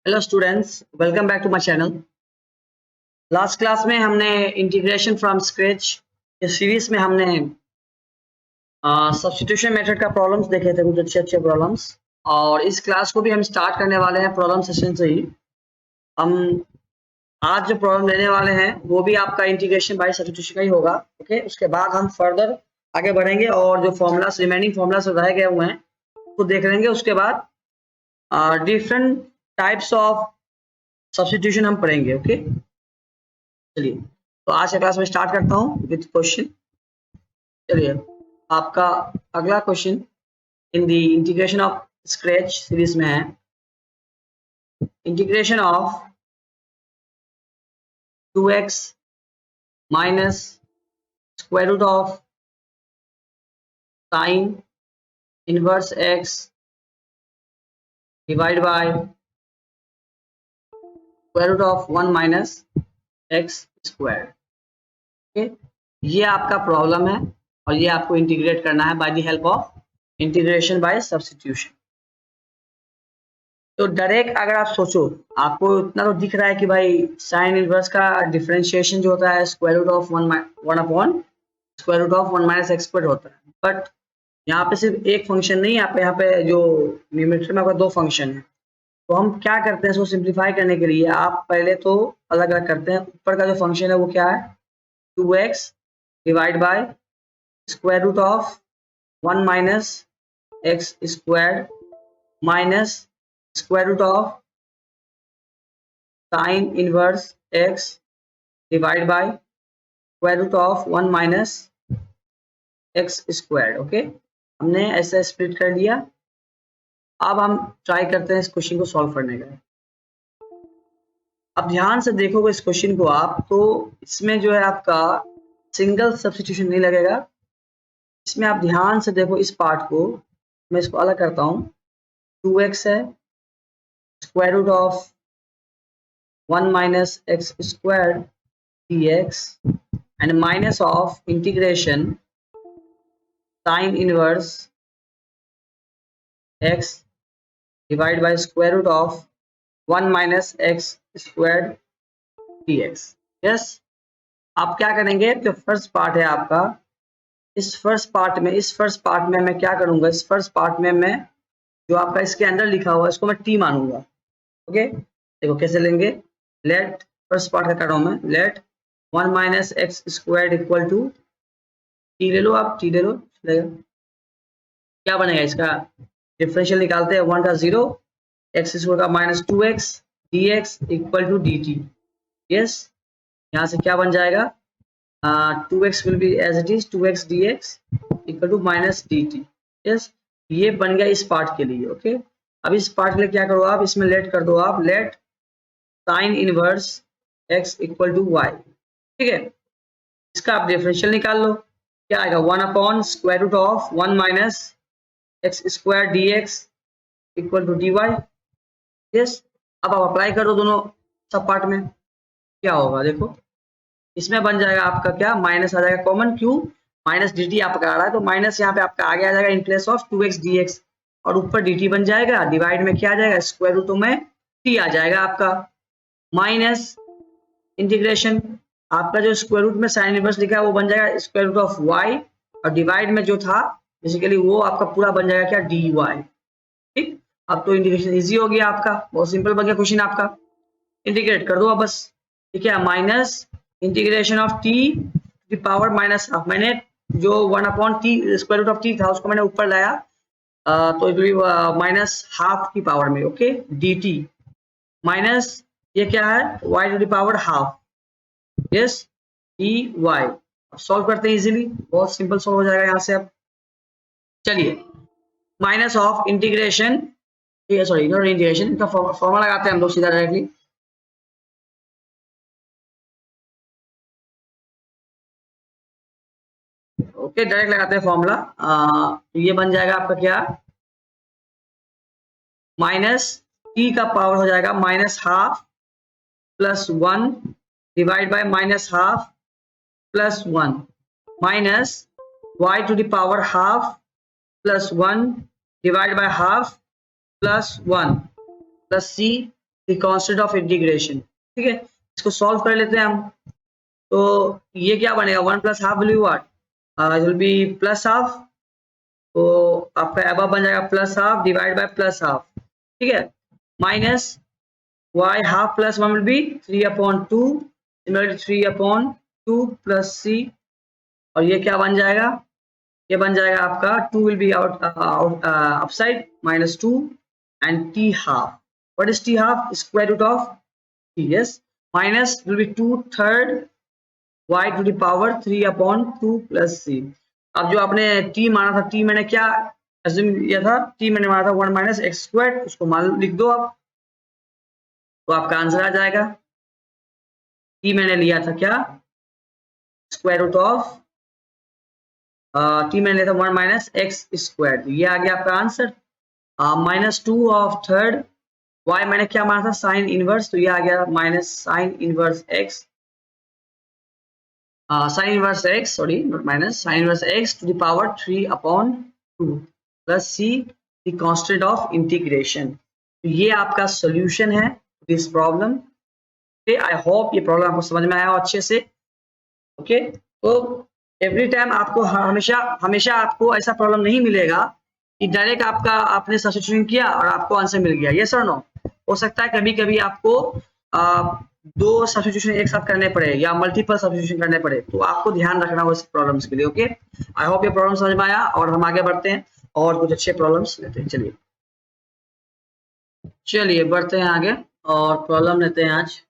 Hello students, welcome back to my channel. Last class में हमने integration from scratch इस series में हमने सब्स्टिट्यूशन मेथड का प्रॉब्लम्स देखे थे, कुछ अच्छे अच्छे प्रॉब्लम्स। और इस क्लास को भी हम स्टार्ट करने वाले हैं प्रॉब्लम सेशन से ही। हम आज जो प्रॉब्लम लेने वाले हैं वो भी आपका इंटीग्रेशन बाय सब्स्टिट्यूशन का ही होगा। ओके, उसके बाद हम फर्दर आगे बढ़ेंगे और जो फॉर्मूलास रिमेनिंग फॉर्मूलास रह गए हुए हैं उसको देख लेंगे। उसके बाद डिफरेंट टाइप्स ऑफ सब्स्टिट्यूशन हम पढ़ेंगे। ओके, चलिए तो आज के क्लास में स्टार्ट करता हूँ विद क्वेश्चन। चलिए, आपका अगला question in the integration of scratch series में है। Integration of 2x minus square root of sine inverse x divide by square root of 1 minus x square. Okay, ये आपका प्रॉब्लम है और ये आपको इंटीग्रेट करना है by the help of integration by substitution. तो डायरेक्ट अगर आप सोचो, आपको इतना तो दिख रहा है कि भाई साइन इनवर्स का डिफरेंशिएशन जो होता है square root of one upon square root of 1 minus x square होता है। बट यहाँ पे सिर्फ एक फंक्शन नहीं है, यहाँ पे जो न्यूमेरेटर में आपका दो फंक्शन है। तो हम क्या करते हैं, इसको सिंप्लीफाई करने के लिए आप पहले तो अलग अलग करते हैं। ऊपर का जो फंक्शन है वो क्या है, 2x divide by square root of 1 minus x square minus square root of sine inverse x divide by square root of 1 minus x square. Okay, हमने ऐसे स्प्लिट कर लिया। अब हम ट्राई करते हैं इस क्वेश्चन को सॉल्व करने का। अब ध्यान से देखोगे इस क्वेश्चन को आप, तो इसमें जो है आपका सिंगल सब्स्टिट्यूशन नहीं लगेगा। इसमें आप ध्यान से देखो इस पार्ट को, मैं इसको अलग करता हूँ। 2x है square root of 1 minus x square dx and minus of integration sin inverse x divided by square root of 1 minus x squared dx। Yes, आप क्या करेंगे, जो फर्स्ट पार्ट है आपका, इस फर्स्ट पार्ट में मैं क्या करूंगा, इस फर्स्ट पार्ट में मैं जो आपका इसके अंदर लिखा हुआ है इसको मैं टी मानूंगा। ओके, देखो कैसे लेंगे। लेट फर्स्ट पार्ट का कर रहा हूं मैं, let 1 minus x square equal to T ले लो, आप टी ले लो, चलेगा। क्या बनेगा, इसका डिफरेंशियल निकालते हैं। 1 का 0, एक्स स्क्वायर का minus 2x dx equal to dt। Yes, यहाँ से क्या बन जाएगा, 2x will be as it is 2x dx equal to minus dt। Yes, ये बन गया इस पार्ट के लिए। ओके, अब इस पार्ट के लिए क्या करो आप, इसमें लेट कर दो आप, let sine inverse x equal to y। ठीक है, इसका आप डिफरेंशियल निकाल लो। क्या आएगा, 1 upon square root of 1 minus x square dx equal to dy। Yes, अब आप अप्लाई कर दो दोनों सब पार्ट में। क्या होगा देखो, इसमें बन जाएगा आपका क्या, माइनस आ जाएगा कॉमन, क्यों, माइनस dt आपका आ रहा है तो माइनस यहाँ पे आपका आगे आ जाएगा in place of 2x dx, और ऊपर dt बन जाएगा। डिवाइड में क्या आ जाएगा, स्क्वायर रूट में t आ जाएगा आपका, माइनस इंटीग्रेशन आपका जो स्क्वायर रूट में साइन इनवर्स लिखा है वो बन जाएगा स्क्वायर रूट ऑफ y, और डिवाइड में जो था बेसिकली वो आपका पूरा बन जाएगा क्या, dy। ठीक, अब तो इंटीग्रेशन इजी हो गया आपका, बहुत सिंपल बन गया क्वेश्चन आपका। इंटीग्रेट कर दो अब बस। ठीक है, माइनस इंटीग्रेशन ऑफ t की पावर माइनस हाफ, मैंने जो 1 upon T square root of t था उसको मैंने ऊपर लाया, तो माइनस हाफ की पावर में। ओके, dt माइनस ये क्या है, y to the power half. Yes, dy। Solve करते हैं इजीली, बहुत सिंपल सॉल्व हो जाएगा यहाँ से। अब चलिए, minus of integration, sorry not integration, इसका फॉर्मूला लगाते हैं हम लोग सीधा डायरेक्टली। ओके, डायरेक्ट लगाते हैं फॉर्मूला। ये बन जाएगा आपका क्या, माइनस टी का पावर हो जाएगा minus half plus 1 divide by minus half plus 1 minus y to the power half plus 1 divide by half plus 1 plus c the constant of integration. ठीक है, इसको सॉल्व कर लेते हैं हम। तो ये क्या बनेगा, 1 plus half will be what, will be plus half. तो आपका एबव बन जाएगा plus half divide by plus half. ठीक है, minus y half plus 1 will be 3/2, similarly 3/2 plus c। और ये क्या बन जाएगा, ये बन जाएगा आपका 2 will be out upside -2 and t half. What is t half, square root of t। Yes, minus will be 2/3 y to the power 3/2 plus c। अब जो आपने t माना था, t मैंने क्या अज्यूम किया था, t मैंने माना था 1 माइनस एक्स स्क्वायर, उसको मान लिख दो आप, तो आपका आंसर आ जाएगा। t मैंने लिया था क्या, स्क्वायर रूट ऑफ t मैंने लिया था 1 माइनस एक्स स्क्वायर, ये आ गया आपका आंसर। -2/3 y मैंने क्या माना था, साइन इनवर्स, तो ये आ गया minus sine inverse x, sine inverse x, sorry not minus, sine inverse x to the power 3/2 plus c the constant of integration. तो ये आपका सॉल्यूशन है दिस प्रॉब्लम। आई होप ये प्रॉब्लम आपको समझ में आया हो अच्छे से। ओके, तो एवरी टाइम आपको हमेशा आपको ऐसा प्रॉब्लम नहीं मिलेगा कि डायरेक्ट आपका आपने सब्स्टिट्यूशन किया और आपको आंसर मिल गया, यस और नो। हो सकता है कभी कभी आपको दो सब्स्टिट्यूशन एक साथ करने पड़े या मल्टीपल सब्स्टिट्यूशन करने पड़े, तो आपको ध्यान रखना हो इस प्रॉब्लम्स के लिए। ओके, आई होप ये प्रॉब्लम समझ में आया और हम आगे बढ़ते हैं और कुछ अच्छे प्रॉब्लम्स लेते हैं। चलिए बढ़ते हैं आगे और प्रॉब्लम लेते हैं, आज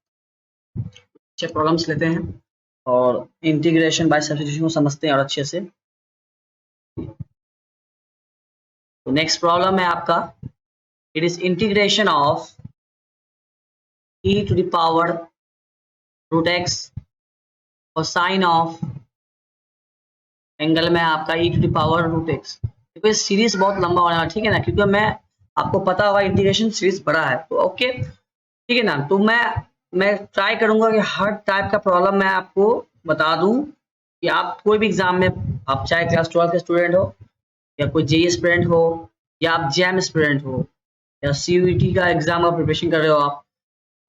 अच्छे प्रॉब्लम्स लेते हैं और इंटीग्रेशन बाय सब्स्टिट्यूशन को समझते हैं और अच्छे से। तो नेक्स्ट प्रॉब्लम है आपका, it is integration of e to the power root x और साइन ऑफ एंगल में आपका e to the power root x. देखो सीरीज बहुत लंबा होने वाला, ठीक है ना, क्योंकि मैं आपको पता होगा इंटीग्रेशन सीरीज बड़ा है, तो ओके ठीक है ना। तो मैं ट्राई करूंगा कि हर टाइप का प्रॉब्लम मैं आपको बता दूं कि आप कोई भी एग्जाम में, आप चाहे क्लास 12 के स्टूडेंट हो या कोई जेई एस्पिरेंट हो या आप जेएम एस्पिरेंट हो या सीयूईटी का एग्जाम का प्रिपरेशन कर रहे हो आप,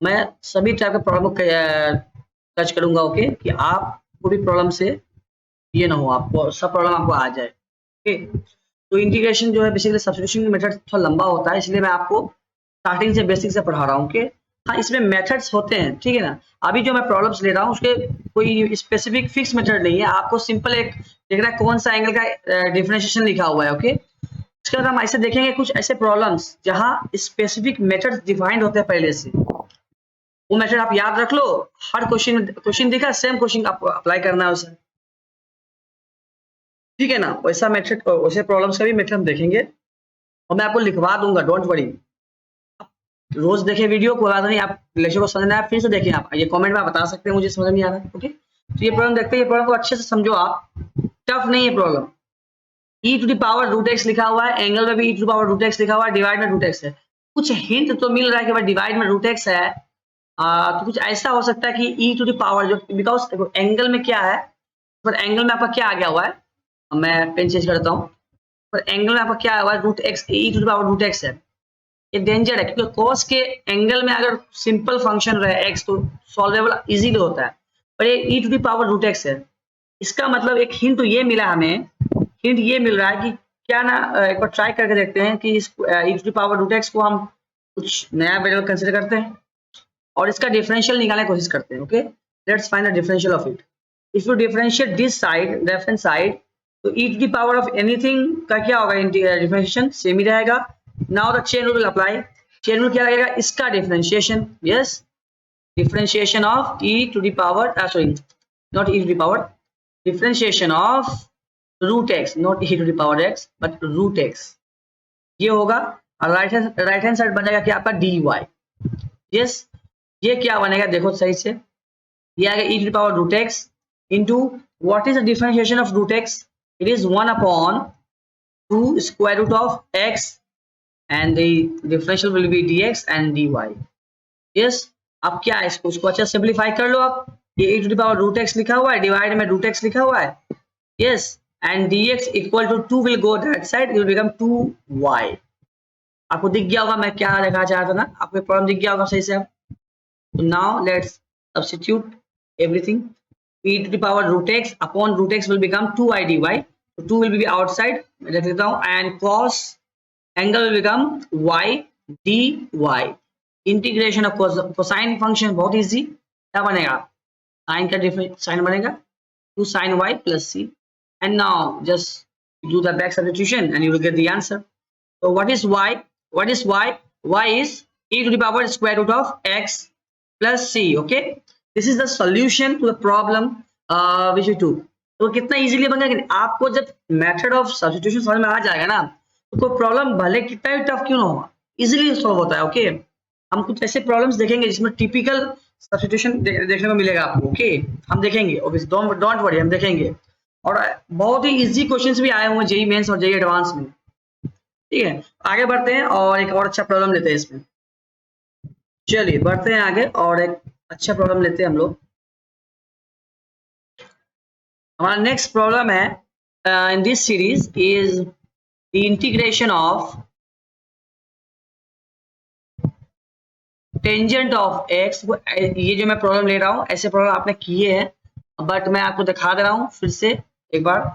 मैं सभी टाइप के प्रॉब्लम को टच करूंगा। ओके, कि आप कोई भी प्रॉब्लम से ये ना हो, आपको सब प्रॉब्लम आपको आ जाए। ओके, तो इंटीग्रेशन जो है बेसिकली सब्स्टिट्यूशन मेथड थोड़ा लंबा होता है, इसलिए मैं आपको स्टार्टिंग से बेसिक से पढ़ा रहा हूँ। ओके, हाँ इसमें मेथड्स होते हैं, ठीक है ना। अभी जो मैं प्रॉब्लम्स ले रहा हूँ उसके कोई स्पेसिफिक फिक्स मेथड नहीं है, आपको सिंपल एक देखना कौन सा एंगल का डिफरेंशिएशन लिखा हुआ है। ओके, इसके बाद हम ऐसे देखेंगे कुछ ऐसे प्रॉब्लम्स जहाँ स्पेसिफिक मेथड डिफाइंड होते हैं पहले से, वो मेथड आप याद रख लो, हर क्वेश्चन दिखा सेम क्वेश्चन आपको अप्लाई करना है उसे, ठीक है ना। वैसा मेथड, वैसे प्रॉब्लम्स का भी मेथड हम देखेंगे और मैं आपको लिखवा दूंगा, डोंट वरी। रोज देखें वीडियो, कोई बात नहीं, आप लेक्चर को समझना है फिर से देखें, आप ये कमेंट में बता सकते हैं मुझे समझ नहीं आ रहा। ओके, तो ये प्रॉब्लम देखते हैं, ये प्रॉब्लम को अच्छे से समझो आप, टफ नहीं है problem. e to the power root x लिखा हुआ है, एंगल में भी e to the power root x लिखा हुआ है, डिवाइड में रूट एक्स है। कुछ हिंट तो मिल रहा है कि भाई डिवाइड में रूट एक्स है, तो कुछ ऐसा हो सकता है कि e टू द पावर जो, बिकॉज एंगल में क्या है, पर एंगल में आपका क्या आ गया हुआ है, मैं पेन चेंज करता हूँ, पर एंगल में आपका क्या आया हुआ है, root x, e to the power root x है। ये डेंजर है क्योंकि cos के एंगल में अगर सिंपल फंक्शन रहे x तो सॉल्वेबल इजीली होता है, पर ये e to the power root x है। इसका मतलब एक हिंट तो ये मिला हमें, हिंट ये मिल रहा है कि क्या ना, एक बार ट्राई करके देखते हैं कि इस e to the power root x को हम कुछ नया वेरिएबल कंसीडर करते हैं और इसका डिफरेंशियल निकालने की कोशिश करते हैं। Okay, let's find the differential of it. If you differentiate this side, left hand side, तो e to the power of anything का क्या होगा, डिफरेंशिएशन सेम ही रहेगा। Now the chain rule will apply. Chain rule क्या लगेगा, इसका differentiation, yes, differentiation of e to the power, sorry not e to the power, differentiation of root x, not e to the power x but root x, ये होगा। और right hand side बनेगा क्या आपका dy, yes. ये क्या बनेगा देखो सही से, ये आएगा e to the power root x into what is the differentiation of root x, it is 1 upon 2 square root of x and the differential will be dx and dy, yes। अब क्या है, इसको अच्छा सिंप्लीफाई कर लो आप, ये e to the power root x लिखा हुआ है, डिवाइड में रूट x लिखा हुआ है, yes, and dx equal to 2 will go that side, it will become 2y, आपको दिख गया होगा मैं क्या लिखा चाह रहा था ना, आपको प्रॉब्लम दिख गया होगा सही से अब। तो now let's substitute everything. e to the power root x upon root x will become 2i dy, so 2 will be outside, मैं लिख देता हूँ, and cos angle will become y dy। Integration of cosine function बहुत easy, क्या बनेगा, sign का different sign बनेगा 2 sin y plus c, and now just do the back substitution and you will get the answer. So what is y? What is y? Y is e to the power square root of x plus c. Okay, this is the solution to the problem which we took. तो कितना easily बन गया कि आपको जब method of substitution समझ में आ जाएगा ना, तो कोई प्रॉब्लम भले कितना भी टफ क्यों ना हो, इजीली सॉल्व होता है। ओके, हम कुछ ऐसे प्रॉब्लम्स देखेंगे जिसमें टिपिकल सब्स्टिट्यूशन देखने को मिलेगा आपको। ओके, हम देखेंगे, डोंट वरी, हम देखेंगे। और बहुत ही इजी क्वेश्चंस भी आए हुए हैं जेई मेंस और जेई एडवांस में। ठीक है, आगे बढ़ते हैं और एक और अच्छा प्रॉब्लम लेते हैं इसमें। चलिए बढ़ते हैं आगे और एक अच्छा प्रॉब्लम लेते हैं हम लोग। हमारा नेक्स्ट प्रॉब्लम है in this series is the integration of tangent of x. ये जो मैं प्रॉब्लम ले रहा हूँ ऐसे प्रॉब्लम आपने किए हैं, बट मैं आपको दिखा दे रहा हूँ फिर से एक बार।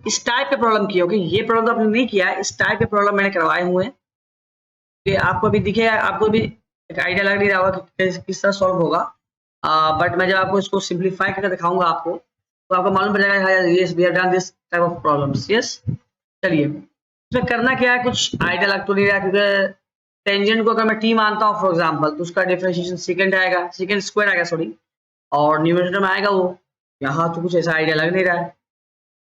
इस टाइप के प्रॉब्लम किए, ओके, ये प्रॉब्लम तो आपने नहीं किया है, इस टाइप के प्रॉब्लम मैंने करवाए हुए हैं। कि आपको भी दिखे, आपको भी एक आइडिया लग नहीं रहा होगा कि किस तरह सॉल्व होगा, बट मैं जब आपको इसको सिंप्लीफाई करके दिखाऊंगा आपको, तो आपको मालूम पड़ जाएगा yes we have done this type of problems. Yes, चलिए इसमें करना क्या है, कुछ आइडिया लग तो नहीं रहा, क्योंकि टेंजेंट को अगर मैं टी मानता हूँ फॉर एग्जांपल, तो उसका डिफरेंशिएशन सेकंड आएगा, सेकंड स्क्वायर आएगा सॉरी, और न्यूमरेटर में आएगा वो। यहाँ तो कुछ ऐसा आइडिया लग नहीं रहा है।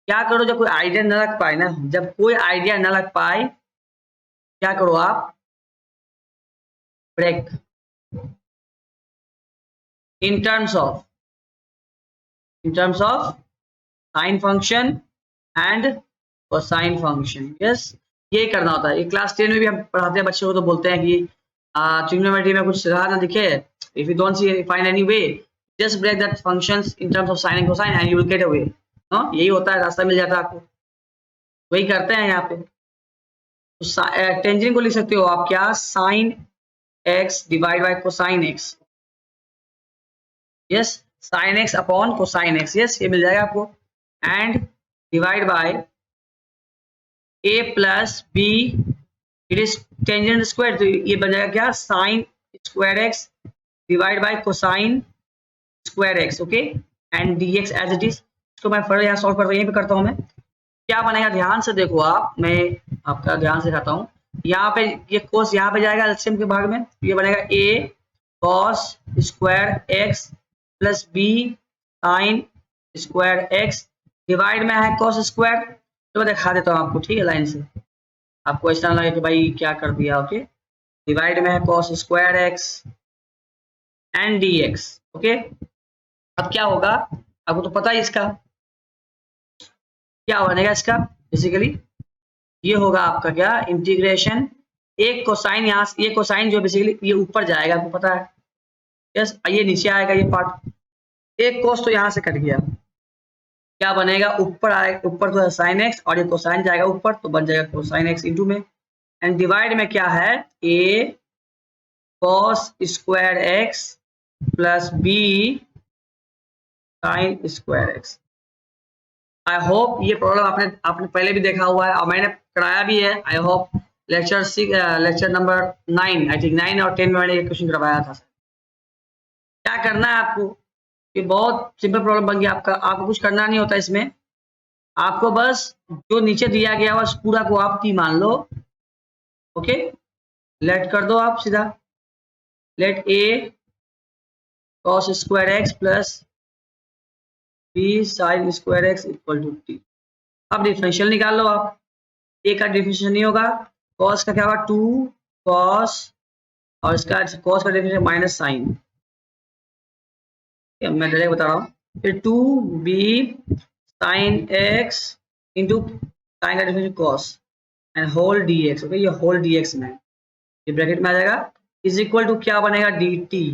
क्या करो, जब कोई आइडिया न लग पाए ना, जब कोई आइडिया न लग पाए क्या करो आप, break in terms of sin function and cosine function। yes, ये करना होता है। ये क्लास 10 में भी हम पढ़ाते हैं बच्चों को, तो बोलते हैं कि ट्रिग्नोमेट्री में कुछ रहा ना दिखे, if you don't see find any way just break that functions in terms of sin and cosine and you will get away। यही होता है, रास्ता मिल जाता है आपको, वही करते हैं यहाँ पे। तो टेंजेंट को लिख सकते हो आप क्या, sin x divide by cosine x। Yes, sine x upon cosine x, yes ये मिल जाएगा आपको, and divide by a plus b, it is tangent square, तो ये बन जाएगा क्या, sine square x divide by cosine square x. Okay, and d x as it is. इसको मैं फर्दर यहाँ सॉल्व यहीं पे करता हूँ मैं। क्या बनेगा ध्यान से देखो आप, मैं आपका ध्यान से दिखाता हूँ। यहाँ पे ये कोस यहाँ पे जाएगा एलसीएम के भाग में, ये बनेगा a cos square x plus b sine square x, divide में है कॉस स्क्वायर। तो मैं दिखा देता हूँ आपको, ठीक है, लाइन से, आपको ऐसा ना लगे कि भाई क्या कर दिया। ओके, डिवाइड में है cos square x and d x. Okay, अब क्या होगा आपको तो पता ही, इसका क्या बनेगा, इसका बेसिकली ये होगा आपका क्या, इंटीग्रेशन, एक कोसाइन यहाँ, ये कोसाइन जो बेसिकली ये ऊपर जाएगा, आपको पता है। यस, ये नीचे आएगा ये पार्ट, एक कोस तो यहाँ से कट गया, क्या बनेगा, ऊपर आएगा, ऊपर तो है साइन एक्स और ये कोसाइन जाएगा ऊपर, तो बन जाएगा कोसाइन एक्स इंटू में, एंड डिवाइड में क्या है, a cos square x plus b sine square x. I hope ये प्रॉब्लम आपने पहले भी देखा हुआ है और मैंने कराया भी है। I hope lecture number 9, I think 9 और 10 में मैंने ये क्वेश्चन करवाया था। क्या करना है आपको, ये बहुत सिंपल प्रॉब्लम बन गया आपका, आपको कुछ करना नहीं होता इसमें, आपको बस जो नीचे दिया गया बस पूरा को आप टी मान लो। ओके, लेट कर दो आप सीधा, let a cos square x plus b sine square x equal to t. अब डिफरेंशियल निकाल लो आप, ए का डिफरेंशियल नहीं होगा, कॉस का क्या होगा 2 कॉस, और इसका कॉस का डिफरेंशियल माइनस साइन, मैं डायरेक्ट बता रहा हूँ, फिर 2b sine x into sine का differential cos and whole dx। Okay, ये होल dx में ये ब्रैकेट में आ जाएगा, इज इक्वल टू क्या बनेगा, dt।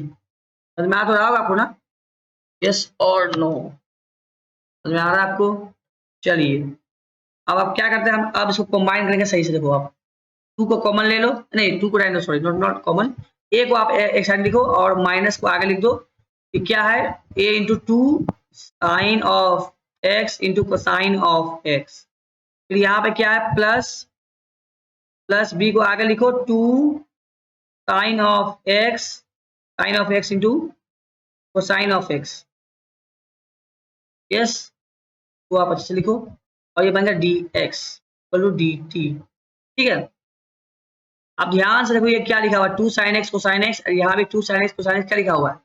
समझ में आ तो रहा होगा आपको ना, यस और नो, समझ में आ रहा है आपको। चलिए अब आप क्या करते हैं, हम अब इसको कंबाइन करेंगे सही से, देखो आप 2 को कॉमन ले लो, नहीं 2 को रहने दो, सॉरी नॉट कॉमन, a को आप एक साइड लिखो और माइनस को आगे लिख दो। ये क्या है, a into 2 sine of x into cosine of x। फिर यहाँ पे क्या है, प्लस b को आगे लिखो 2 sine of x into cosine of x। Yes, वो आप अच्छे से लिखो और ये बन गया dx इक्वल टू dt। ठीक है, अब ध्यान से देखो ये क्या लिखा हुआ है, 2 साइन एक्स कोसाइन एक्स, और यहाँ भी 2 साइन एक्स कोसाइन एक्स क्या लिखा हुआ है,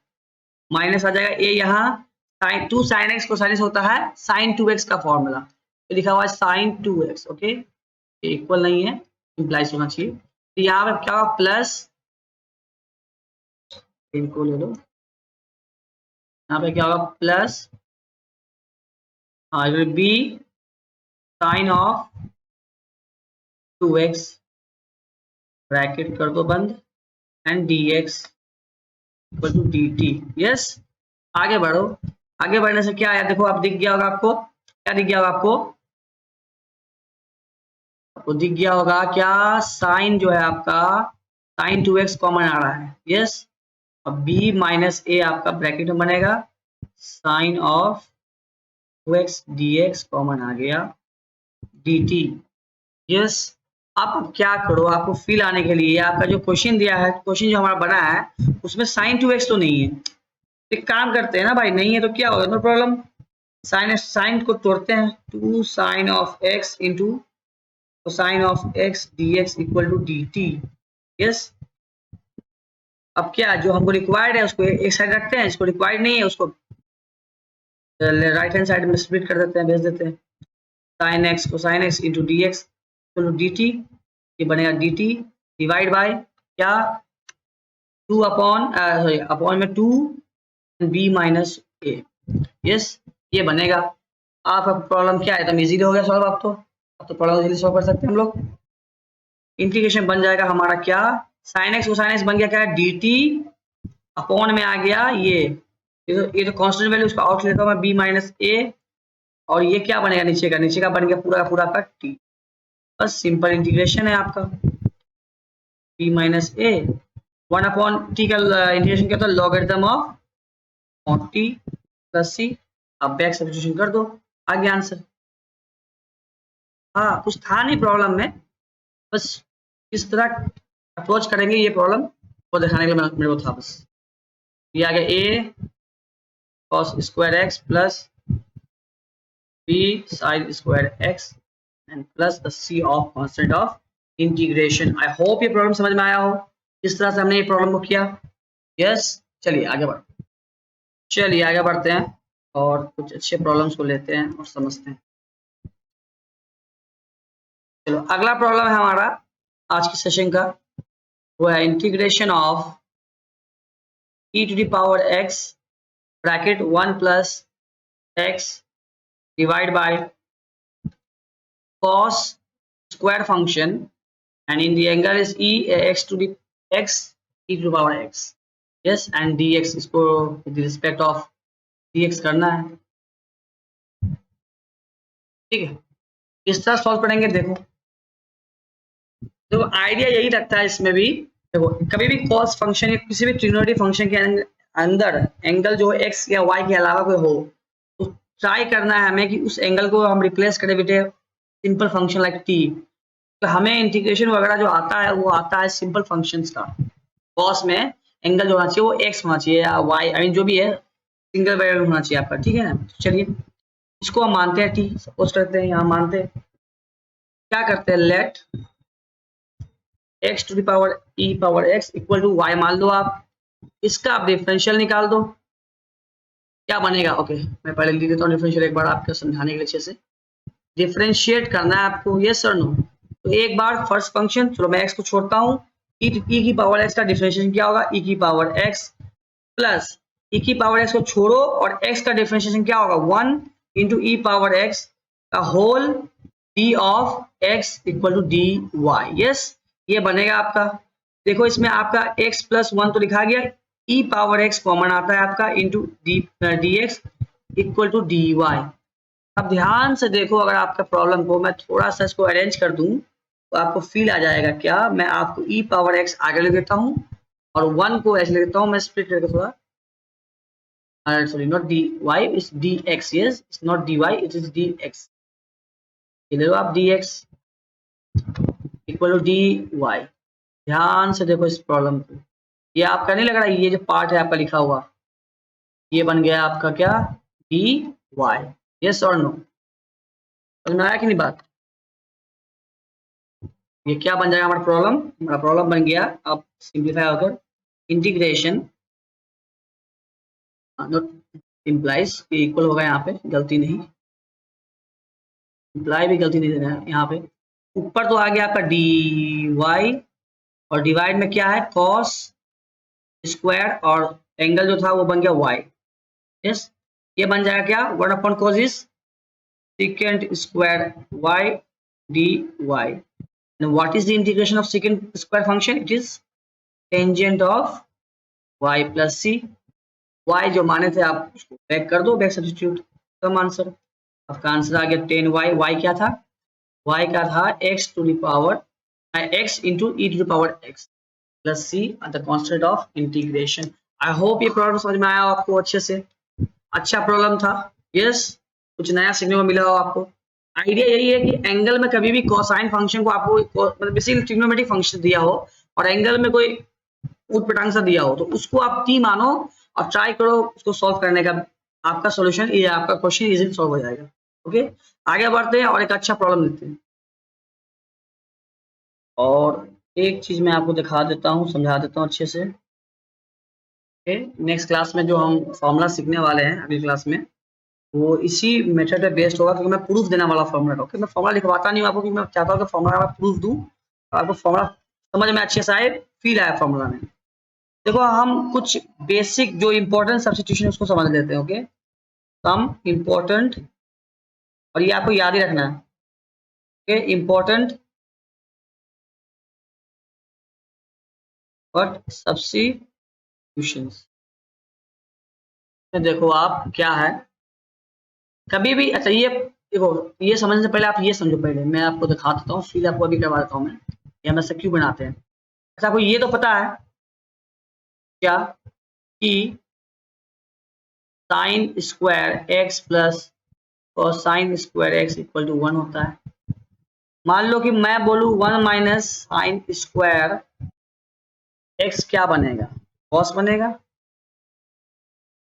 माइनस आ जाएगा। ये यहाँ sine 2 sine x cosine x होता है साइन 2x का फॉर्मूला, तो लिखा हुआ है साइन 2x। ओके, ये इक्वल नहीं है, इम्प्लाइज होना चाहिए। तो यहाँ पे क्या होगा, प्लस, इनको ले लो, यहाँ पे क्या होगा plus b sine of 2x bracket कर दो बंद and dx equal to dt। Yes, आगे बढ़ो। आगे बढ़ने से क्या आया, देखो आप दिख गया होगा आपको, क्या दिख गया होगा आपको दिख गया होगा क्या, साइन जो है आपका साइन 2x कॉमन आ रहा है। यस, अब b माइनस a आपका ब्रैकेट में बनेगा, sine of 2x dx common आ गया dt। यस, आप क्या करो, आपको फील आने के लिए आपका जो क्वेश्चन दिया है, क्वेश्चन जो हमारा बना है उसमें साइन 2x तो नहीं है। एक काम करते हैं ना भाई, नहीं है तो क्या होगा, नो प्रॉब्लम, साइन को तोड़ते हैं, 2 sine of x into sine of x dx equal to dt। Yes, अब क्या जो हमको रिक्वायर्ड है उसको एक साइड रखते हैं, इसको रिक्वायर्ड नहीं है उसको राइट हैंड साइड में स्प्लिट कर देते हैं, भेज देते हैं, साइन एक्स को sine x into d x equal to d t. ये बनेगा डी टी डिवाइड बाय क्या, 2 अपॉन सॉरी अपॉन में 2 b माइनस ए। यस, ये बनेगा। आपका प्रॉब्लम क्या है, एकदम इजीली हो गया सॉल्व। आप तो प्रॉब्लम इजीली सॉल्व कर सकते हैं हम लोग। इंटीग्रेशन बन जाएगा हमारा क्या, साइन एक्स को साइन एक्स बन गया क्या है डी टी, अपॉन में आ गया ये तो कांस्टेंट वैल्यू, उसका आउट लेता हूं मैं b माइनस ए, और ये क्या बनेगा नीचे का बन गया पूरा का पूरा का t। बस सिंपल इंटीग्रेशन है आपका, b माइनस ए 1 अपॉन टी का इंटीग्रेशन क्या होता है, लॉगरिथम ऑफ टी प्लस सी। अब बैक सब्स्टिट्यूशन कर दो, आ गया आंसर। हाँ, कुछ था नहीं प्रॉब्लम में, बस किस तरह अप्रोच करेंगे ये प्रॉब्लम को दिखाने के लिए मेरे को था बस। ये आ गया a cos square x plus b sin square x and plus the c of constant of integration. I hope ये प्रॉब्लम समझ में आया हो, इस तरह से हमने ये प्रॉब्लम को किया। यस, चलिए आगे बढ़ते हैं और कुछ अच्छे प्रॉब्लम्स को लेते हैं और समझते हैं। चलो, अगला प्रॉब्लम है हमारा आज की सेशन का, वो है integration of e to the power x bracket 1 plus x divide by cos square function and in the angle is e x to the x e to the power x। yes, and dx इसको with respect of dx करना है। ठीक है, किस तरह solve करेंगे, देखो idea यही रखता है इसमें भी। देखो, कभी भी cos फंक्शन या किसी भी ट्रिग्नोमेट्री फंक्शन के अंदर एंगल जो x या y के अलावा कोई हो, तो ट्राई करना है हमें कि उस एंगल को हम रिप्लेस करें बेटे सिंपल फंक्शन लाइक t। तो हमें इंटीग्रेशन वगैरह जो आता है वो आता है सिंपल फंक्शंस का। cos में एंगल जो होना चाहिए वो x होना चाहिए या y, आई मीन जो भी है सिंगल वेरिएबल होना चाहिए आपका। ठीक है ना, तो चलिए इसको हम मानते हैं t, सपोज करते हैं यहाँ मानते हैं, क्या करते हैं, let x to the power e power x equal to y मान लो आप, इसका आप डिफरेंशियल निकाल दो, क्या बनेगा। ओके, मैं पहले लिख देता हूँ डिफरेंशियल एक बार आपको समझाने के लिए अच्छे से। डिफरेंशिएट करना है आपको, यस और नो। तो एक बार फर्स्ट फंक्शन, चलो मैं x को छोड़ता हूँ, e की पावर x का डिफरेंशिएशन क्या होगा, e की पावर x प्लस e की पावर x को छोड़ो और x का डिफरेंशिएशन क्या होगा 1 इंटू e पावर x का whole d of x equal to dy। Yes, ये बनेगा आपका। देखो इसमें आपका x प्लस 1 तो लिखा गया, e पावर x कॉमन आता है आपका into dx equal to dy। अब ध्यान से देखो, अगर आपका प्रॉब्लम को मैं थोड़ा सा इसको अरेंज कर दूं तो आपको फील आ जाएगा क्या, मैं आपको e पावर x आगे ले देता हूँ और 1 को ऐसे ले देता हूँ, मैं स्प्लिट करके थोड़ा, sorry, not dy, it's dx, yes, it's not dy, it is dx. ये ले लो आप dx इक्वल टू dy। ध्यान से देखो इस प्रॉब्लम को, ये आपका नहीं लग रहा है, ये जो पार्ट है आपका लिखा हुआ, ये बन गया आपका क्या, dy। यस और नो, समझ में आया कि नहीं बात? ये क्या बन जाएगा हमारा प्रॉब्लम? हमारा प्रॉब्लम बन गया, अब सिंप्लीफाई होकर इंटीग्रेशन, नॉट इम्प्लाइज, इक्वल होगा यहाँ पे, गलती नहीं, इम्प्लाई भी गलती नहीं देना है यहाँ पे। ऊपर तो आ गया आपका डी वाई और डिवाइड में क्या है, कॉस स्क्वायर और एंगल जो था वो बन गया वाई। यस, ये बन जाएगा क्या, 1 cos is secant square y dy। And what is the integration of secant square function? It is tangent of y plus c। y जो माने थे आप उसको बैक कर दो, बैक सब्स्टिट्यूट, कम आंसर। आपका आंसर आ गया 10y। y क्या था, y का था x to the power x into e to the power x plus c the constant of integration. I hope ये प्रॉब्लम समझ में आया आपको अच्छे से, अच्छा प्रॉब्लम था। यस, कुछ नया सीखने को मिला हो आपको। आइडिया यही है कि एंगल में कभी भी कोसाइन फंक्शन को आपको मतलब बेसिकली ट्रिग्नोमेट्रिक फंक्शन दिया हो और एंगल में कोई ऊटपटांग सा दिया हो तो उसको आप टी मानो और ट्राई करो उसको सॉल्व करने का, आपका सॉल्यूशन ये आपका क्वेश्चन इजीली सॉल्व हो जाएगा। ओके, आगे बढ़ते हैं और एक अच्छा प्रॉब्लम लेते हैं। और एक चीज मैं आपको दिखा देता हूँ, समझा देता हूँ अच्छे से। नेक्स्ट क्लास में जो हम फॉर्मूला सीखने वाले हैं अगली क्लास में, वो इसी मेथड पे बेस्ड होगा, क्योंकि मैं प्रूफ देने वाला फॉर्मूला का। मैं फॉर्मूला लिखवाता नहीं हूँ आपको, क्योंकि मैं चाहता हूँ कि फॉर्मूला का प्रूफ दूँ, आपको फॉर्मूला समझ में अच्छे से आए, फील आए फॉर्मूला में। देखो हम कुछ बेसिक जो इम्पोर्टेंट सब्स्टिट्यूशन उसको समझ लेते हैं। ओके, सम इम्पोर्टेंट, और ये आपको याद ही रखना है। Okay, important but substitutions. देखो आप क्या है, कभी भी अच्छा ये देखो, ये समझने से पहले आप ये समझो, पहले मैं आपको दिखा देता हूँ, फिर आपको अभी करवा देता हूँ मैं, ये हम ऐसा क्यों बनाते हैं। अच्छा, आपको ये तो पता है क्या कि sine square x plus cosine square x equal to 1 होता है। मान लो कि मैं बोलूँ 1 माइनस साइन स्क्वायर एक्स क्या बनेगा, कॉस बनेगा।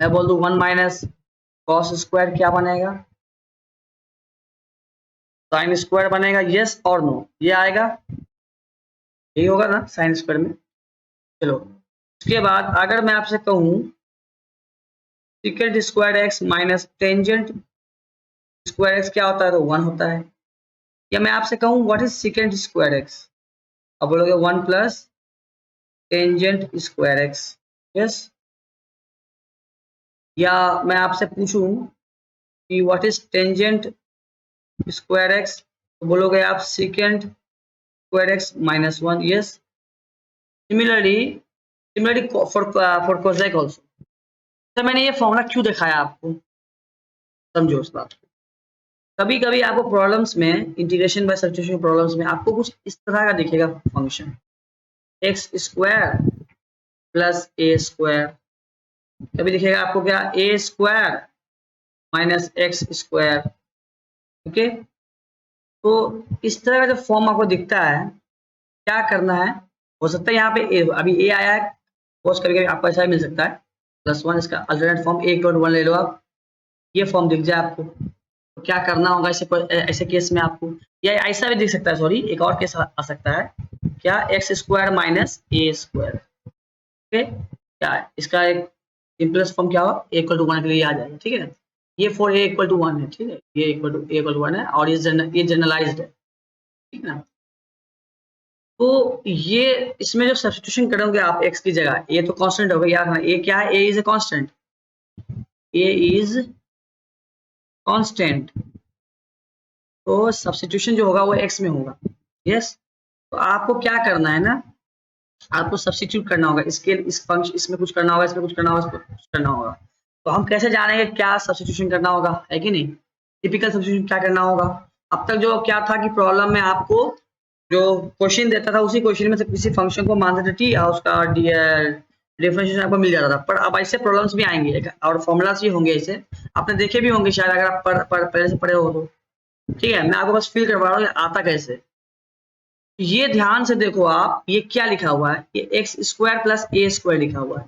मैं बोल दूँ 1 माइनस कॉस स्क्वायर क्या बनेगा, साइन स्क्वायर बनेगा। यस और नो, ये आएगा, यही होगा ना साइन स्क्वायर में। चलो उसके बाद अगर मैं आपसे कहूँ secant square x minus tangent square x क्या होता है, तो 1 होता है। या मैं आपसे कहूँ what is secant square x, अब बोलोगे 1 plus tangent square x. Yes, या मैं आपसे पूछूं कि what is tangent square x, तो बोलोगे आप secant square x minus 1। Yes, similarly for cosec also. तो मैंने ये फॉर्मूला क्यों दिखाया आपको, समझो इस बात को। कभी कभी आपको प्रॉब्लम्स में, इंटीग्रेशन बाय सब्स्टिट्यूशन प्रॉब्लम्स में आपको कुछ इस तरह का दिखेगा function, x square plus a square, कभी दिखेगा आपको क्या a square minus x square. Okay, तो इस तरह का जब फॉर्म आपको दिखता है, क्या करना है, हो सकता है यहाँ पे ए, अभी ए आया है, पोस्ट करके आपको ऐसा ही मिल सकता है +1, इसका अल्टरनेट फॉर्म a+1 ले लो आप, ये फॉर्म दिख जाए आपको, तो क्या करना होगा ऐसे केस में आपको, या ऐसा भी दिख सकता है, सॉरी एक और केस आ सकता है, क्या x square minus a square. Okay, क्या है इसका एक सिंपलेस्ट फॉर्म क्या होगा, a=1 के लिए आ जाएगा। ठीक है, ये फॉर a=1 है, ठीक है, ये a=1 है और ये जनरलाइज्ड है, ठीक है ना। तो ये इसमें जो सब्स्टिट्यूशन करोगे आप x की जगह, ये तो कांस्टेंट होगा, याद रखना a क्या है, a is a constant, a is constant, तो सब्स्टिट्यूशन जो होगा वो x में होगा। यस, तो आपको क्या करना है ना, आपको सब्स्टिट्यूट करना होगा, इसके इस फंक्शन इसमें कुछ करना होगा, इसमें कुछ करना होगा, इसमें कुछ करना होगा। तो हम कैसे जानेंगे क्या सब्स्टिट्यूशन करना होगा, है कि नहीं। टिपिकल सब्स्टिट्यूशन क्या करना होगा, अब तक जो क्या था कि प्रॉब्लम में आपको जो क्वेश्चन देता था उसी क्वेश्चन में से किसी फंक्शन को मान देते थी और उसका डिफरेंशिएशन आपको मिल जाता था। पर अब ऐसे प्रॉब्लम्स भी आएंगे और फॉर्मूलाज भी होंगे ऐसे, आपने देखे भी होंगे शायद अगर आप पहले से पढ़े हो तो। ठीक है, मैं आपको बस फील करवा रहा हूँ आता कैसे। ये ध्यान से देखो आप, ये क्या लिखा हुआ है, ये x square plus a square लिखा हुआ है।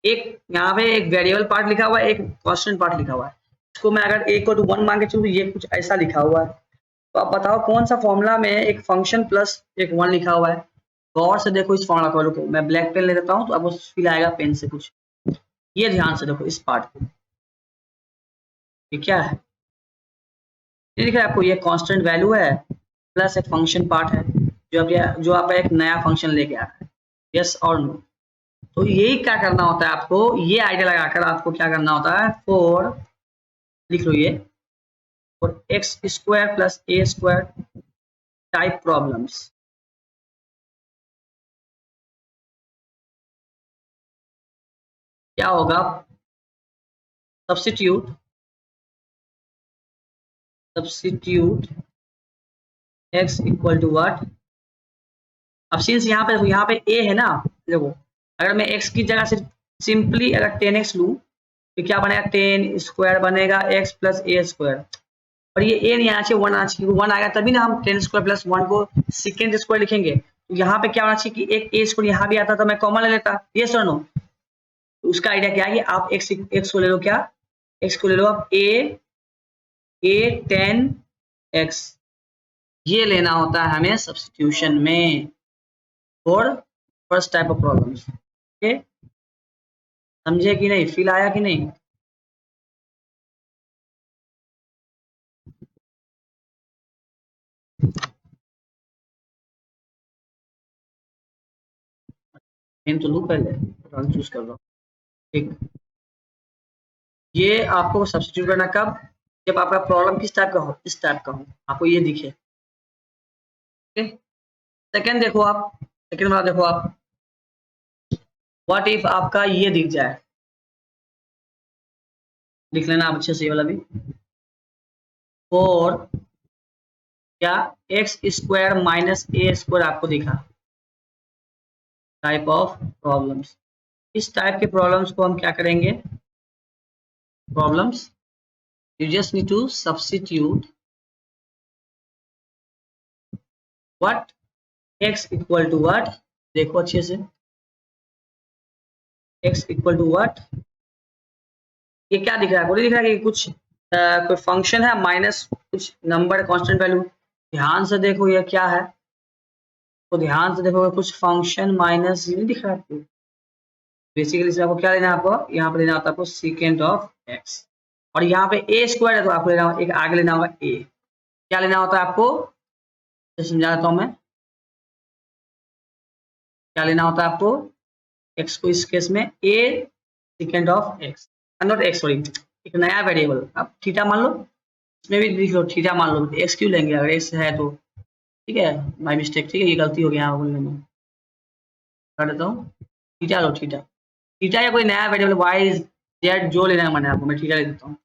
एक यहाँ पे एक वेरिएबल पार्ट लिखा हुआ है, एक कांस्टेंट पार्ट लिखा हुआ है। इसको मैं अगर ए को 1 मान के चलूँ, ये कुछ ऐसा लिखा हुआ है। तो आप बताओ कौन सा फॉर्मूला में एक फंक्शन प्लस एक 1 लिखा हुआ है। गौर से देखो इस फॉर्मूला को। रुको मैं ब्लैक पेन ले लेता हूँ तो आपको फील आएगा पेन से कुछ। ये ध्यान से देखो इस पार्ट को, ये क्या है, ये दिख रहा है आपको, ये कांस्टेंट वैल्यू है प्लस एक फंक्शन पार्ट है जो आप एक नया फंक्शन लेके आ रहा है। यस और नो। तो यही क्या करना होता है आपको, ये आइडिया लगाकर आपको क्या करना होता है, फोर लिख लो ये, for x square plus a square type problems. क्या होगा, substitute substitute x equal to what. अब सिंस यहाँ पे ए है ना, देखो अगर मैं एक्स की जगह सिर्फ सिंपली अगर 10x लूँ तो क्या बनेगा, 10 स्क्वायर बनेगा एक्स प्लस ए स्क्वायर। और ये ए नहीं आना चाहिए, 1 आना चाहिए, 1 आएगा तभी ना हम 10 स्क्वायर प्लस 1 को सेकेंड स्क्वायर लिखेंगे। तो यहाँ पे क्या होना चाहिए कि एक ए स्क्वायर यहाँ भी आता तो मैं कॉमन ले लेता। ये सर नो, उसका आइडिया क्या है कि आप एक्स को ले लो, क्या एक्स को ले लो आप ए 10x, ये लेना होता है हमें सब्स्टिट्यूशन में for first type of problems. Okay, समझे कि नहीं, फील आया कि नहीं। नेम तो लू पहले, रन चूज कर लो। ठीक, ये आपको सब्स्टिट्यूट करना कब, जब आपका प्रॉब्लम किस टाइप का हो, इस टाइप का हो, आपको ये दिखे। ओके, सेकंड देखो आप, सेकंड वाला देखो आप, व्हाट इफ आपका ये दिख जाए, लिख लेना आप अच्छे से ये वाला भी, और क्या x square minus a square आपको दिखा, टाइप ऑफ प्रॉब्लम्स। इस टाइप के प्रॉब्लम्स को हम क्या करेंगे, problems you just need to substitute what x equal to what, देखो अच्छे से, x equal to what, ये क्या दिख रहा है, दिख रहा है कि कुछ कोई फंक्शन है माइनस कुछ नंबर कांस्टेंट वैल्यू। ध्यान से देखो ये क्या है, तो ध्यान से देखो कुछ फंक्शन माइनस, ये नहीं दिख रहा है आपको। बेसिकली इसमें आपको क्या लेना है, आपको यहाँ पे लेना होता है आपको सीकेंड ऑफ एक्स, और यहाँ पे ए स्क्वायर है तो आपको लेना होगा एक आगे लेना होगा ए। क्या लेना होता है आपको, समझा देता हूँ मैं, क्या लेना होता है आपको, एक्स को इस केस में a second of x, not x sorry, एक नया वेरिएबल आप थीटा मान लो, इसमें भी लिख लो थीटा मान लो, एक्स क्यों लेंगे अगर एक्स है तो। ठीक है, माय मिस्टेक, ठीक है, ये गलती हो गया यहाँ बोलने में, कर देता हूँ, थीटा लो, थीटा थीटा या कोई नया वेरिएबल वाई जेड जो लेना है मैंने आपको, मैं थीटा ले देता हूँ।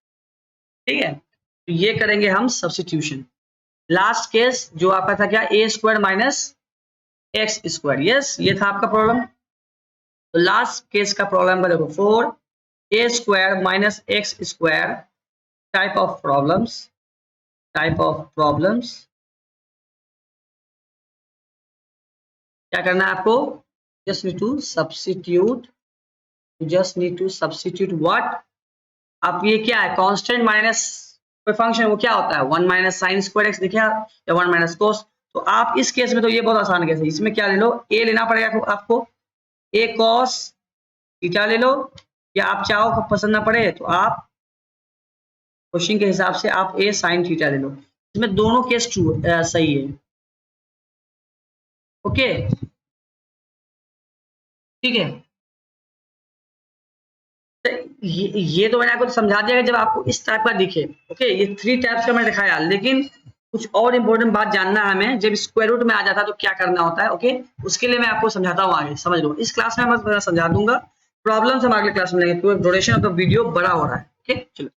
ठीक है, तो ये करेंगे हम सब्स्टिट्यूशन। लास्ट केस जो आपका था क्या, a square minus x square, yes ये था आपका प्रॉब्लम। तो लास्ट केस का प्रॉब्लम का देखो, for a square minus x square type of problems, type of problems. क्या करना है आपको, just need to substitute, just need to substitute what, आप ये क्या है कांस्टेंट माइनस कोई फंक्शन, वो क्या होता है 1 माइनस साइन स्क्वायर एक्स दिखे या 1 माइनस कोस। तो आप इस केस में तो ये बहुत आसान केस है, इसमें क्या ले लो, ए लेना पड़ेगा आपको, ए कॉस थीटा ले लो, या आप चाहो पसंद ना पड़े तो आप क्वेश्चन के हिसाब से आप ए साइन थीटा ले लो। इसमें दोनों केस ट्रू सही है। ओके, ठीक है, तो ये तो मैंने आपको समझा दिया जब आपको इस टाइप का दिखे। ओके, ये 3 टाइप्स का मैंने दिखाया, लेकिन कुछ और इंपॉर्टेंट बात जानना है हमें, जब स्क्वायर रूट में आ जाता है तो क्या करना होता है। ओके, उसके लिए मैं आपको समझाता हूँ, आगे समझ लो, इस क्लास में मैं समझा दूंगा, प्रॉब्लम्स हम अगले क्लास में लेंगे, क्योंकि ड्यूरेशन ऑफ द वीडियो बड़ा हो रहा है। ओके, चलो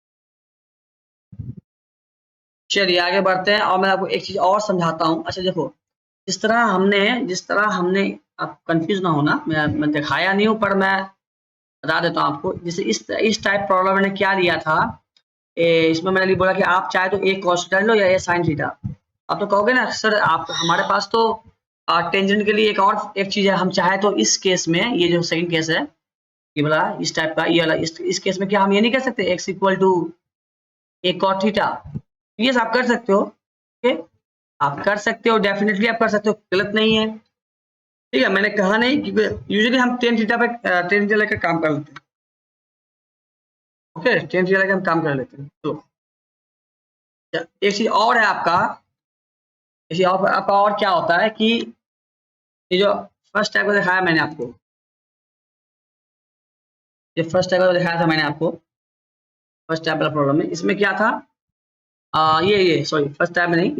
चलिए आगे बढ़ते हैं, और मैं आपको एक चीज और समझाता हूँ। अच्छा देखो, जिस तरह हमने आप कंफ्यूज ना होना, मैं दिखाया नहीं हूँ पर मैं बता देता हूँ आपको। जैसे इस टाइप प्रॉब्लम मैंने क्या लिया था, इसमें मैंने बोला कि आप चाहे तो ए कॉस थीटा लो या ए साइन थीटा। आप तो कहोगे ना सर आप हमारे पास तो टेंजेंट के लिए एक चीज है, हम चाहे तो इस केस में, ये जो सेकंड केस है ये वाला इस टाइप का, ये वाला इस केस में क्या हम ये नहीं कर सकते x equal to a cot theta? ये आप कर सकते हो, ओके आप कर सकते हो, डेफिनेटली आप कर सकते हो, गलत नहीं है। ठीक है, मैंने कहा नहीं कि यूजुअली हम टेन थीटा लेकर काम कर लेते हैं। ओके, टेन थीटा लेकर हम काम कर लेते हैं। तो एक चीज और है आपका, इसी और आपका और क्या होता है कि ये जो फर्स्ट टाइप को दिखाया मैंने आपको, ये फर्स्ट टाइप को दिखाया था मैंने आपको, फर्स्ट टाइप वाला प्रॉब्लम में इसमें क्या था, ये सॉरी फर्स्ट टाइप में नहीं,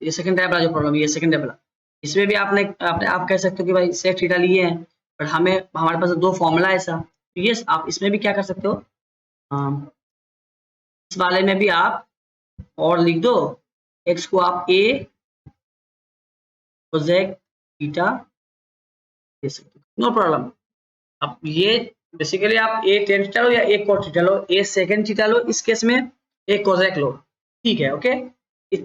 ये सेकंड टाइप वाला जो प्रॉब्लम है, ये सेकंड टाइप वाला, इसमें भी आप कह सकते हो कि भाई सेक थीटा लिए हैं, पर हमारे पास दो फॉर्मूला है ऐसा, तो ये आप इसमें भी क्या कर सकते हो, इस वाले में भी आप और लिख दो, एक्स को आप ए कोसेक थीटा दे सकते हो, नो प्रॉब्लम। अब ये बेसिकली आप ए टेन थीटा लो या ए कोट थीटा लो, ए सेकंड थीटा लो इस केस में, ए कोसेक लो, ठीक है ओके।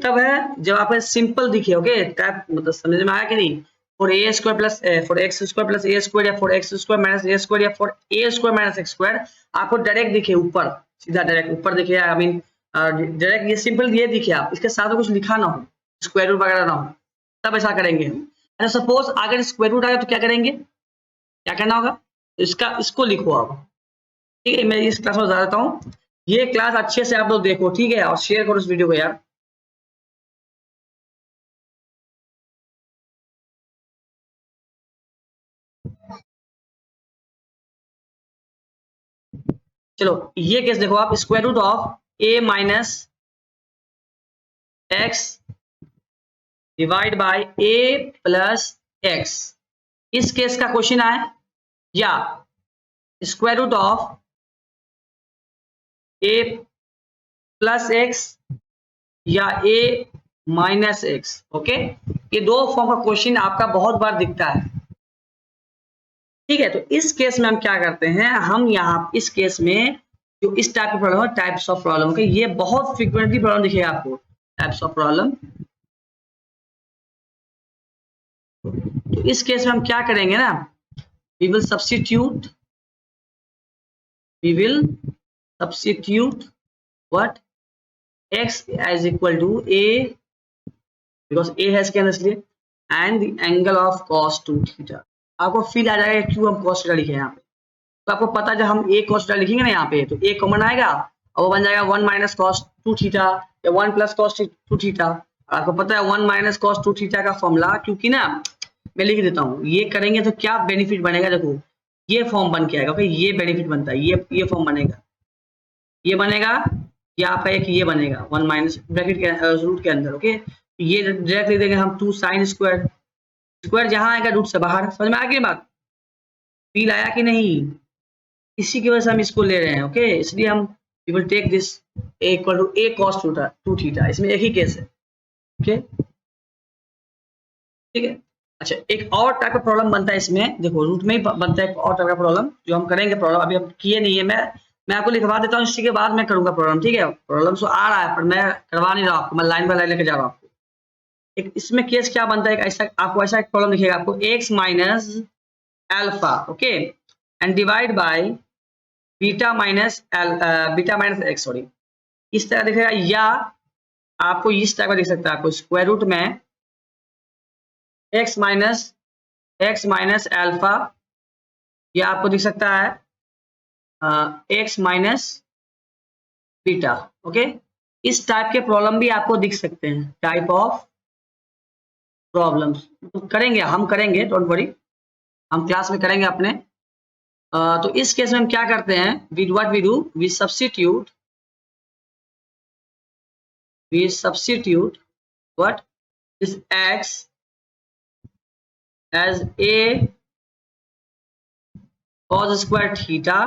तब है जब आप सिंपल दिखे, ओके टाइप मतलब समझ में आया कि नहीं, for a square plus for x square plus a square या for x square minus a square या for a square minus x square, आपको डायरेक्ट दिखे ऊपर, सीधा डायरेक्ट ऊपर दिखे, आई मीन डायरेक्ट ये सिंपल ये दिखे, आप इसके साथ में कुछ लिखा ना हो, स्क्वायर रूट वगैरह ना हो, तब ऐसा करेंगे हम। सपोज अगर स्क्वायर रूट आया तो क्या करेंगे, क्या करना होगा, इसको लिखो आप, ठीक है। मैं इस क्लास में बता देता हूँ, ये क्लास अच्छे से आप लोग देखो, ठीक है, और शेयर करो इस वीडियो को यार। चलो ये केस देखो आप, square root of a minus x divide by a plus x, इस केस का क्वेश्चन आए, या square root of a plus x या ए माइनस एक्स, ओके, ये दो फॉर्म का क्वेश्चन आपका बहुत बार दिखता है, ठीक है। तो इस केस में हम क्या करते हैं, हम यहाँ इस केस में जो इस टाइप का प्रॉब्लम है, टाइप्स ऑफ प्रॉब्लम के, ये बहुत फ्रीक्वेंटली प्रॉब्लम दिखेगा आपको, टाइप्स ऑफ प्रॉब्लम। तो इस केस में हम क्या करेंगे ना, we will substitute what x as equal to a because a has cancel and the angle of cos 2 theta. आपको फील आ जाएगा क्यों हम cos थीटा लिखे यहाँ पे, तो आपको पता है जब हम a cos थीटा लिखेंगे ना यहाँ पे, तो a कॉमन आएगा और वो बन जाएगा 1 माइनस cos 2 थीटा या 1 प्लस cos 2 थीटा। आपको पता है 1 माइनस cos 2 थीटा का फॉर्मूला, क्योंकि ना मैं लिख देता हूँ, ये करेंगे तो क्या बेनिफिट बनेगा, देखो ये फॉर्म बन के आएगा, ओके ये बेनिफिट बनता है, ये फॉर्म बनेगा, ये बनेगा, या आपका एक ये बनेगा 1 माइनस ब्रैकेट के रूट के अंदर, ओके ये डायरेक्ट लिख देंगे हम 2 साइन स्क्वायर, स्क्वायर जहां आएगा रूट से बाहर, समझ में आ गई बात, फील आया कि नहीं, इसी की वजह से हम इसको ले रहे हैं, ओके इसलिए हम we will take this a equal to a cos 2 theta, इसमें एक ही केस है, ओके ठीक है। अच्छा एक और टाइप का प्रॉब्लम बनता है इसमें, देखो रूट में ही बनता है एक और टाइप का प्रॉब्लम जो हम करेंगे, प्रॉब्लम अभी हम किए नहीं है, मैं आपको लिखवा देता हूँ, इसी के बाद मैं करूंगा प्रॉब्लम, ठीक है। प्रॉब्लम तो आ रहा है पर मैं करवा नहीं रहा आपको, मैं लाइन बाय लाइन लेके जा रहा हूँ आपको। एक इसमें केस क्या बनता है, ऐसा आपको ऐसा एक प्रॉब्लम दिखेगा आपको, x minus alpha, okay and divide by beta minus x, sorry इस तरह दिखेगा, या आपको इस तरह का दिख सकता है, आपको स्क्वायर रूट में x माइनस अल्फा, या आपको दिख सकता है x माइनस बीटा, ओके इस टाइप के प्रॉब्लम भी आपको दिख सकते हैं, टाइप ऑफ प्रॉब्लम्स तो करेंगे, हम करेंगे, डोंट वरी, हम क्लास में करेंगे अपने। तो इस केस में हम क्या करते हैं, with what we do, we substitute what this x as a cos square theta,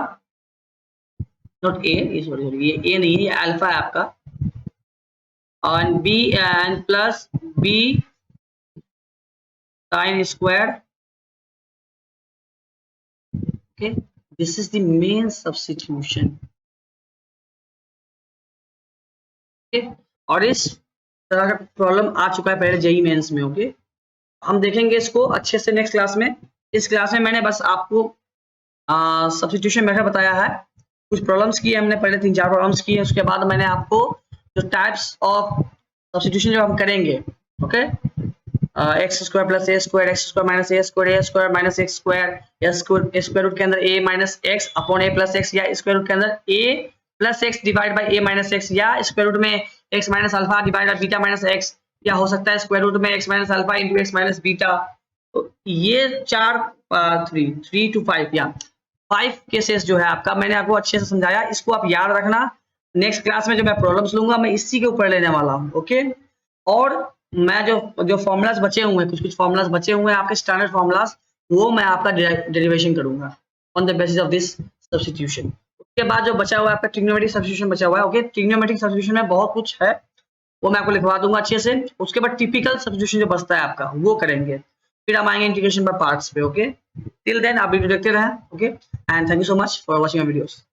not a, sorry ये a नहीं है, ये अल्फा है आपका, और b and plus b sin squared. Okay, this is the main substitution. Okay, और इस तरह का प्रॉब्लम आ चुका है पहले जेई मेंस में. ओके, हम देखेंगे इसको अच्छे से नेक्स्ट क्लास में. इस क्लास में मैंने बस आपको सब्स्टिट्यूशन मेथड बताया है, कुछ प्रॉब्लम्स किए हमने, पहले 3-4 प्रॉब्लम्स किए, उसके बाद मैंने आपको जो टाइप्स ऑफ सब्स्टिट्यूशन जो हम करेंगे, okay, x square plus a square, x square minus a square, a square minus x square, square root के अंदर a minus x upon a plus x, या स्क्वायर रूट के अंदर a plus x divide by a minus x, या square root में x minus alpha divide by beta minus x, या हो सकता है स्क्वायर रूट में x minus alpha into x minus beta. तो ये 3 to 5 या 5 केसेस जो है आपका, मैंने आपको अच्छे से समझाया, इसको आप याद रखना. नेक्स्ट क्लास में जो मैं प्रॉब्लम्स लूंगा मैं इसी के ऊपर लेने वाला हूँ. ओके, और मैं जो फॉर्मूलाज बचे हुए हैं, कुछ फॉर्मूलाज बचे हुए हैं आपके स्टैंडर्ड फॉर्मूलाज, वो मैं आपका डेरिवेशन करूंगा on the basis of this substitution. उसके बाद जो बचा हुआ है आपका ट्रिग्नोमेट्रिक सब्स्टिट्यूशन बचा हुआ है. ओके, ट्रिग्नोमेट्रिक सब्स्टिट्यूशन में बहुत कुछ है, वो मैं आपको लिखवा दूंगा अच्छे से. उसके बाद टिपिकल सब्स्टिट्यूशन जो बचता है आपका वो करेंगे, फिर हम आएंगे इंटीग्रेशन बाय पार्ट्स पे. ओके, टिल देन आप वीडियो देखते रहें. Okay, and thank you so much for watching my videos.